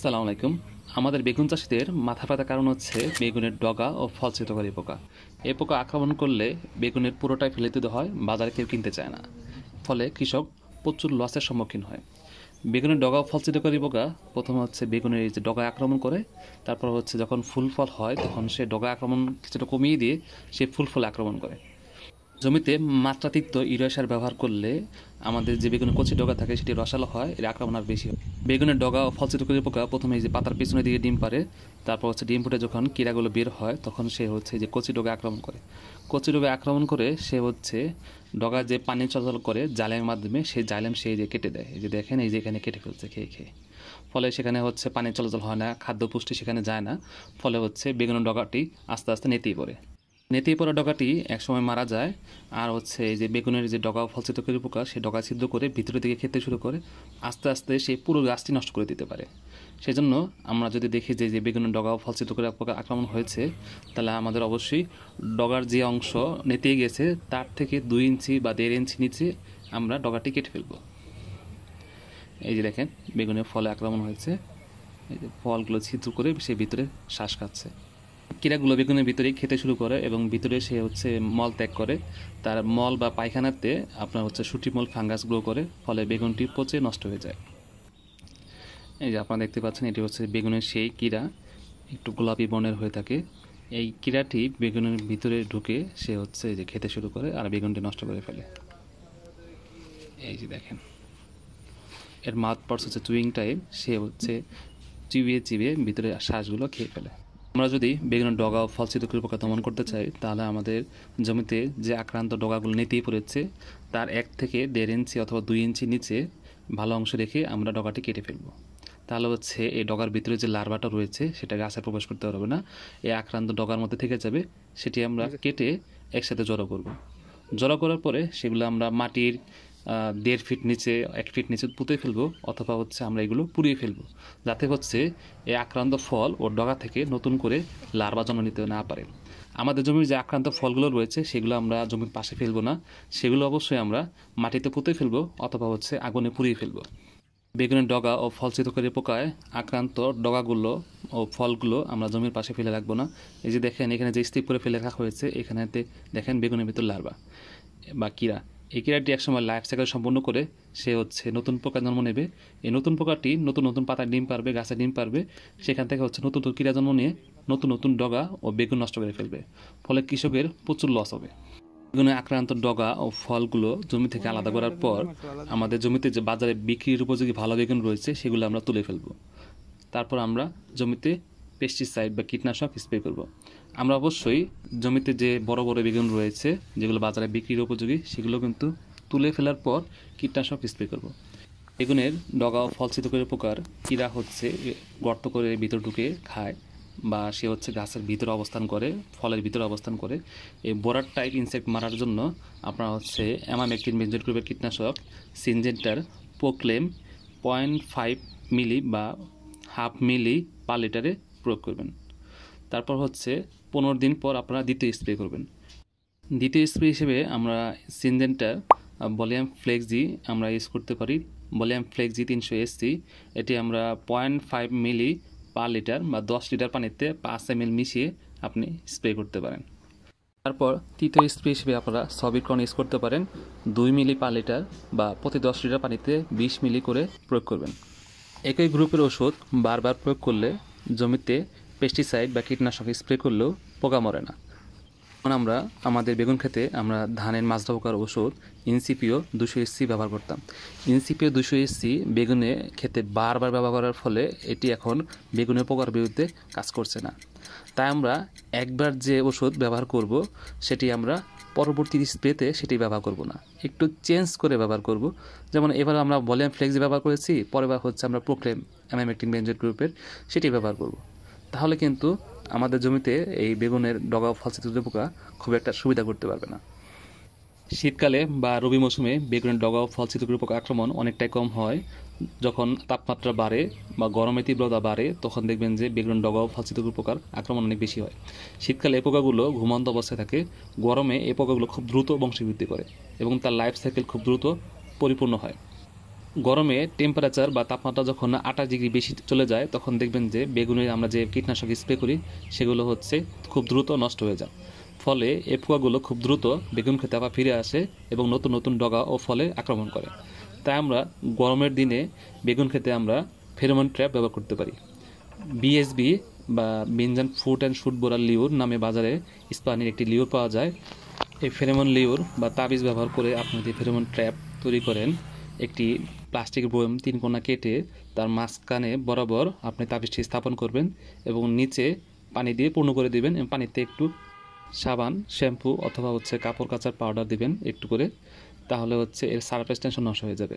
আসসালামু আলাইকুম। আমাদের বেগুন চাষীদের মাথা ব্যথার কারণ হচ্ছে বেগুনের ডগা ও ফল ছিদ্রকারী পোকা। এই পোকা আক্রমণ করলে বেগুনের পুরোটাই ফেলে দিতে হয়, বাজারে কেউ কিনতে চায় না। ফলে কৃষক প্রচুর লসের সম্মুখীন হয়। বেগুনের ডগা ও ফল ছিদ্রকারী পোকা প্রথমে হচ্ছে বেগুনের এই যে ডগায় আক্রমণ করে, তারপর হচ্ছে যখন ফুল ফল হয় তখন সে ডগা আক্রমণ কিছুটা কমিয়ে দিয়ে সে ফুল ফলে আক্রমণ করে। জমিতে মাত্রাতিরিক্ত ইউরিয়া সার ব্যবহার করলে আমাদের যে বেগুনের কচি ডগা থাকে সেটি রসালো হয়, এর আক্রমণ আর বেশি হয়। বেগুনের ডগা ও ফল ছিদ্রকারী পোকা প্রথমে এই যে পাতার পিছনের দিকে ডিম পারে, তারপর হচ্ছে ডিম ফুটে যখন কীড়াগুলো বের হয় তখন সে হচ্ছে যে কচি ডগা আক্রমণ করে। কচি ডগা আক্রমণ করে সে হচ্ছে ডগা যে পানি চলাচল করে জালের মাধ্যমে সেই জালেম সেই যে কেটে দেয়। এই যে দেখেন, এই যে এখানে কেটে ফেলছে খেয়ে খেয়ে। ফলে সেখানে হচ্ছে পানি চলাচল হয় না, খাদ্য পুষ্টি সেখানে যায় না। ফলে হচ্ছে বেগুনের ডগাটি আস্তে আস্তে নেতিয়ে পড়ে। নেতিয়ে পড়া ডগাটি একসময় মারা যায়। আর হচ্ছে এই যে বেগুনের যে ডগা ফল ছিদ্রকারী পোকা, সে ডগা ছিদ্র করে ভিতরের দিকে খেতে শুরু করে, আস্তে আস্তে সে পুরো গাছটি নষ্ট করে দিতে পারে। সেজন্য আমরা যদি দেখি যে যে বেগুনের ডগা ও ফল ছিদ্রকারী পোকা আক্রমণ হয়েছে, তাহলে আমাদের অবশ্যই ডগার যে অংশ নেতিয়ে গেছে তার থেকে 2 ইঞ্চি বা 1.5 ইঞ্চি নিচে আমরা ডগাটি কেটে ফেলব। এই যে দেখেন, বেগুনের ফলে আক্রমণ হয়েছে, এই যে ফলগুলো ছিদ্র করে সে ভিতরে শ্বাস খাচ্ছে। কীড়াগুলো বেগুনের ভিতরেই খেতে শুরু করে এবং ভিতরে সে হচ্ছে মল ত্যাগ করে। তার মল বা পায়খানাতে আপনার হচ্ছে শুটিমল ফাঙ্গাস গ্রো করে, ফলে বেগুনটি পচে নষ্ট হয়ে যায়। এই যে আপনারা দেখতে পাচ্ছেন, এটি হচ্ছে বেগুনের সেই কীড়া, একটু গোলাপি বর্ণের হয়ে থাকে। এই কীড়াটি বেগুনের ভিতরে ঢুকে সে হচ্ছে যে খেতে শুরু করে আর বেগুনটি নষ্ট করে ফেলে। এই যে দেখেন, এর মাউথ পার্টস হচ্ছে চুইং টাইপ, সে হচ্ছে চিবিয়ে চিবিয়ে ভিতরে শ্বাসগুলো খেয়ে ফেলে। আমরা যদি বেগুনের ডগা ও ফল ছিদ্রকারী পোকা দমন করতে চাই, তাহলে আমাদের জমিতে যে আক্রান্ত ডগাগুলো নেতিয়ে পড়েছে তার 1 থেকে 1.5 ইঞ্চি অথবা 2 ইঞ্চি নিচে ভালো অংশ রেখে আমরা ডগাটি কেটে ফেলবো। তাহলে হচ্ছে এই ডগার ভিতরে যে লার্ভাটা রয়েছে সেটা গাছে প্রবেশ করতে পারবে না, এই আক্রান্ত ডগার মধ্যে থেকে যাবে। সেটি আমরা কেটে একসাথে জড়ো করব। জড়ো করার পরে সেগুলো আমরা মাটির 1.5 ফিট নিচে 1 ফিট নিচে পুঁতে ফেলবো, অথবা হচ্ছে আমরা এগুলো পুড়িয়ে ফেলবো, যাতে হচ্ছে এই আক্রান্ত ফল ও ডগা থেকে নতুন করে লার্ভা জন্ম নিতে না পারে। আমাদের জমির যে আক্রান্ত ফলগুলো রয়েছে সেগুলো আমরা জমির পাশে ফেলবো না, সেগুলো অবশ্যই আমরা মাটিতে পুঁতে ফেলবো অথবা হচ্ছে আগুনে পুড়িয়ে ফেলবো। বেগুনের ডগা ও ফল ছিদ্রকারী পোকায় আক্রান্ত ডগাগুলো ও ফলগুলো আমরা জমির পাশে ফেলে রাখবো না। এই যে দেখেন, এখানে যে স্তূপ করে ফেলে রাখা হয়েছে, এখানেতে দেখেন বেগুনের ভিতর লার্ভা বা কীড়া। এই কীড়াটি একসময় লাইফ সাইকেল সম্পূর্ণ করে সে হচ্ছে নতুন পোকা জন্ম নেবে। এই নতুন পোকাটি নতুন নতুন পাতায় ডিম পারবে, গাছে ডিম পারবে, সেখান থেকে হচ্ছে নতুন নতুন কীড়া জন্ম নিয়ে নতুন নতুন ডগা ও বেগুন নষ্ট করে ফেলবে। ফলে কৃষকের প্রচুর লস হবে। বেগুনে আক্রান্ত ডগা ও ফলগুলো জমি থেকে আলাদা করার পর আমাদের জমিতে যে বাজারে বিক্রির উপযোগী ভালো বেগুন রয়েছে সেগুলো আমরা তুলে ফেলবো। তারপর আমরা জমিতে পেস্টিসাইড বা কীটনাশক স্প্রে করব। আমরা অবশ্যই জমিতে যে বড় বড় বেগুন রয়েছে যেগুলো বাজারে বিক্রির উপযোগী, সেগুলো কিন্তু তুলে ফেলার পর কীটনাশক স্প্রে করব। বেগুনের ডগা ও ফল ছিদ্রকারী পোকার কীড়া হচ্ছে গর্ত করে ভিতর ঢুকে খায়, বা সে হচ্ছে গাছের ভিতরে অবস্থান করে, ফলের ভিতরে অবস্থান করে। এই বোরার টাইপ ইনসেক্ট মারার জন্য আপনারা হচ্ছে অ্যামামেকটিন বেনজোয়েট গ্রুপের কীটনাশক সিনজেন্টার প্রোক্লেম 0.5 মিলি বা 1/2 মিলি পার লিটারে প্রয়োগ করবেন। তারপর হচ্ছে 15 দিন পর আপনারা দ্বিতীয় স্প্রে করবেন। দ্বিতীয় স্প্রে হিসেবে আমরা সিনজেন্টার ভলিউম ফ্লেক্সি আমরা ইউজ করতে পারি। ভলিউম ফ্লেক্সি 300 SC, এটি আমরা 0.5 মিলি পার লিটার বা 10 লিটার পানিতে 5 ml মিশিয়ে আপনি স্প্রে করতে পারেন। তারপর তৃতীয় স্প্রে হিসেবে আপনারা সবিকর্ন ইউজ করতে পারেন। 2 মিলি পার লিটার বা প্রতি 10 লিটার পানিতে 20 মিলি করে প্রয়োগ করবেন। একই গ্রুপের ওষুধ বারবার প্রয়োগ করলে জমিতে পেস্টিসাইড বা কীটনাশক স্প্রে করলেও পোকা মরে না। এখন আমরা আমাদের বেগুন খেতে আমরা ধানের মাজরা পোকার ওষুধ ইনসিপিও 200 SC ব্যবহার করতাম। ইনসিপিও 200 SC বেগুনে খেতে বারবার ব্যবহার করার ফলে এটি এখন বেগুনের পোকার বিরুদ্ধে কাজ করছে না। তাই আমরা একবার যে ওষুধ ব্যবহার করব সেটি আমরা পরবর্তী স্প্রেতে সেটি ব্যবহার করব না, একটু চেঞ্জ করে ব্যবহার করব। যেমন এবার আমরা ভলিউম ফ্লেক্সি ব্যবহার করেছি, পরের বার হচ্ছে আমরা প্রোক্লেম অ্যামামেকটিন বেনজোয়েট গ্রুপের সেটি ব্যবহার করব। তাহলে কিন্তু আমাদের জমিতে এই বেগুনের ডগা ও ফল ছিদ্রকারী পোকা খুব একটা সুবিধা করতে পারবে না। শীতকালে বা রবি মৌসুমে বেগুনের ডগা ও ফল ছিদ্রকারী পোকা আক্রমণ অনেকটাই কম হয়। যখন তাপমাত্রা বাড়ে বা গরমের তীব্রতা বাড়ে তখন দেখবেন যে বেগুনের ডগা ও ফল ছিদ্রকারী পোকার আক্রমণ অনেক বেশি হয়। শীতকালে এই পোকাগুলো ঘুমন্ত অবস্থায় থাকে, গরমে এই পোকাগুলো খুব দ্রুত বংশবৃদ্ধি করে এবং তার লাইফ সাইকেল খুব দ্রুত পরিপূর্ণ হয়। গরমে টেম্পারেচার বা তাপমাত্রা যখন 28 ডিগ্রি বেশি চলে যায় তখন দেখবেন যে বেগুনে আমরা যে কীটনাশক স্প্রে করি সেগুলো হচ্ছে খুব দ্রুত নষ্ট হয়ে যায়। ফলে এই পোকাগুলো খুব দ্রুত বেগুন খেতে আবার ফিরে আসে এবং নতুন নতুন ডগা ও ফলে আক্রমণ করে। তাই আমরা গরমের দিনে বেগুন খেতে আমরা ফেরোমন ট্র্যাপ ব্যবহার করতে পারি। বিএসবি বা বিনজান ফ্রুট অ্যান্ড শুট বোরার লিওর নামে বাজারে স্পানির একটি লিওর পাওয়া যায়। এই ফেরোমন লিওর বা তাবিজ ব্যবহার করে আপনি যদি ফেরোমন ট্র্যাপ তৈরি করেন, একটি প্লাস্টিকের বয়ম 3 কোণা কেটে তার মাঝখানে বরাবর আপনি তাবিজটি স্থাপন করবেন এবং নিচে পানি দিয়ে পূর্ণ করে দিবেন এবং পানিতে একটু সাবান, শ্যাম্পু অথবা হচ্ছে কাপড় কাচার পাউডার দিবেন একটু করে, তাহলে হচ্ছে এর সারফেস টেনশন নষ্ট হয়ে যাবে।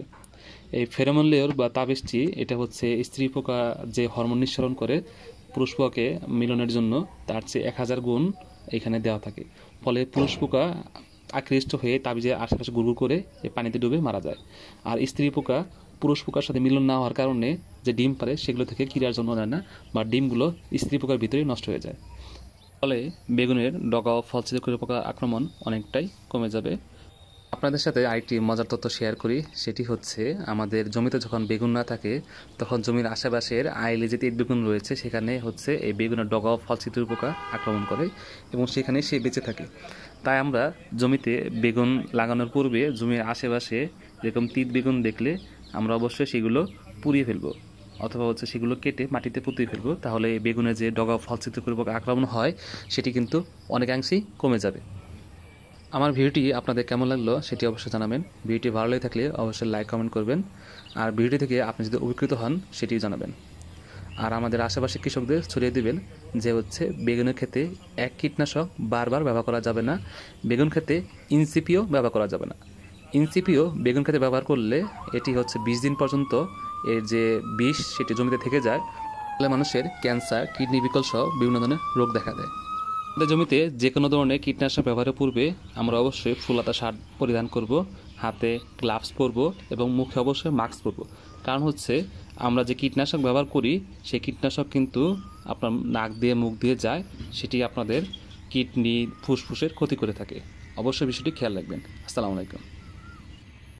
এই ফেরোমন লেয়ার বা তাবিজটি এটা হচ্ছে স্ত্রী পোকা যে হরমোন নিঃসরণ করে পুরুষ পোকাকে মিলনের জন্য তার চেয়ে 1000 গুণ এখানে দেওয়া থাকে। ফলে পুরুষ পোকা আকৃষ্ট হয়ে তাবিজের আশেপাশে গুড়গুড় করে এই পানিতে ডুবে মারা যায়। আর স্ত্রী পোকা পুরুষ পোকার সাথে মিলন না হওয়ার কারণে যে ডিম পারে সেগুলো থেকে ক্রীড়ার জন্ম নেয় না বা ডিমগুলো স্ত্রী পোকার ভিতরেই নষ্ট হয়ে যায়। ফলে বেগুনের ডগা ও ফল ছিদ্রকারী পোকার আক্রমণ অনেকটাই কমে যাবে। আপনাদের সাথে আরেকটি মজার তথ্য শেয়ার করি, সেটি হচ্ছে আমাদের জমিতে যখন বেগুন না থাকে তখন জমির আশেপাশের আইলে যে তিত বেগুন রয়েছে সেখানে হচ্ছে এই বেগুনের ডগা ও ফল ছিদ্রকারী পোকা আক্রমণ করে এবং সেখানে সে বেঁচে থাকে। তাই আমরা জমিতে বেগুন লাগানোর পূর্বে জমির আশেপাশে এরকম তিত বেগুন দেখলে আমরা অবশ্যই সেগুলো পুড়িয়ে ফেলবো অথবা হচ্ছে সেগুলো কেটে মাটিতে পুঁতিয়ে ফেলবো। তাহলে এই বেগুনের যে ডগা ও ফল ছিদ্রকারী পোকা আক্রমণ হয় সেটি কিন্তু অনেকাংশেই কমে যাবে। আমার ভিডিওটি আপনাদের কেমন লাগলো সেটি অবশ্যই জানাবেন। ভিডিওটি ভালো লেগে থাকলে অবশ্যই লাইক কমেন্ট করবেন, আর ভিডিও থেকে আপনি যদি উপকৃত হন সেটিও জানাবেন। আর আমাদের আশেপাশে কৃষকদের ছড়িয়ে দিবেন যে হচ্ছে বেগুনের ক্ষেতে এক কীটনাশক বারবার ব্যবহার করা যাবে না, বেগুন ক্ষেতে ইনসিপিও ব্যবহার করা যাবে না। ইনসিপিও বেগুন ক্ষেতে ব্যবহার করলে এটি হচ্ছে 20 দিন পর্যন্ত এর যে বিষ সেটি জমিতে থেকে যায়, ফলে মানুষের ক্যান্সার, কিডনি বিকল সহ বিভিন্ন ধরনের রোগ দেখা দেয়। আমাদের জমিতে যে কোনো ধরনের কীটনাশক ব্যবহারের পূর্বে আমরা অবশ্যই ফুলহাতা শার্ট পরিধান করব, হাতে গ্লাভস পরব এবং মুখে অবশ্যই মাস্ক পরব। কারণ হচ্ছে আমরা যে কীটনাশক ব্যবহার করি সেই কীটনাশক কিন্তু আপনার নাক দিয়ে মুখ দিয়ে যায়, সেটি আপনাদের কিডনি ফুসফুসের ক্ষতি করে থাকে। অবশ্যই বিষয়টি খেয়াল রাখবেন। আসসালামু আলাইকুম।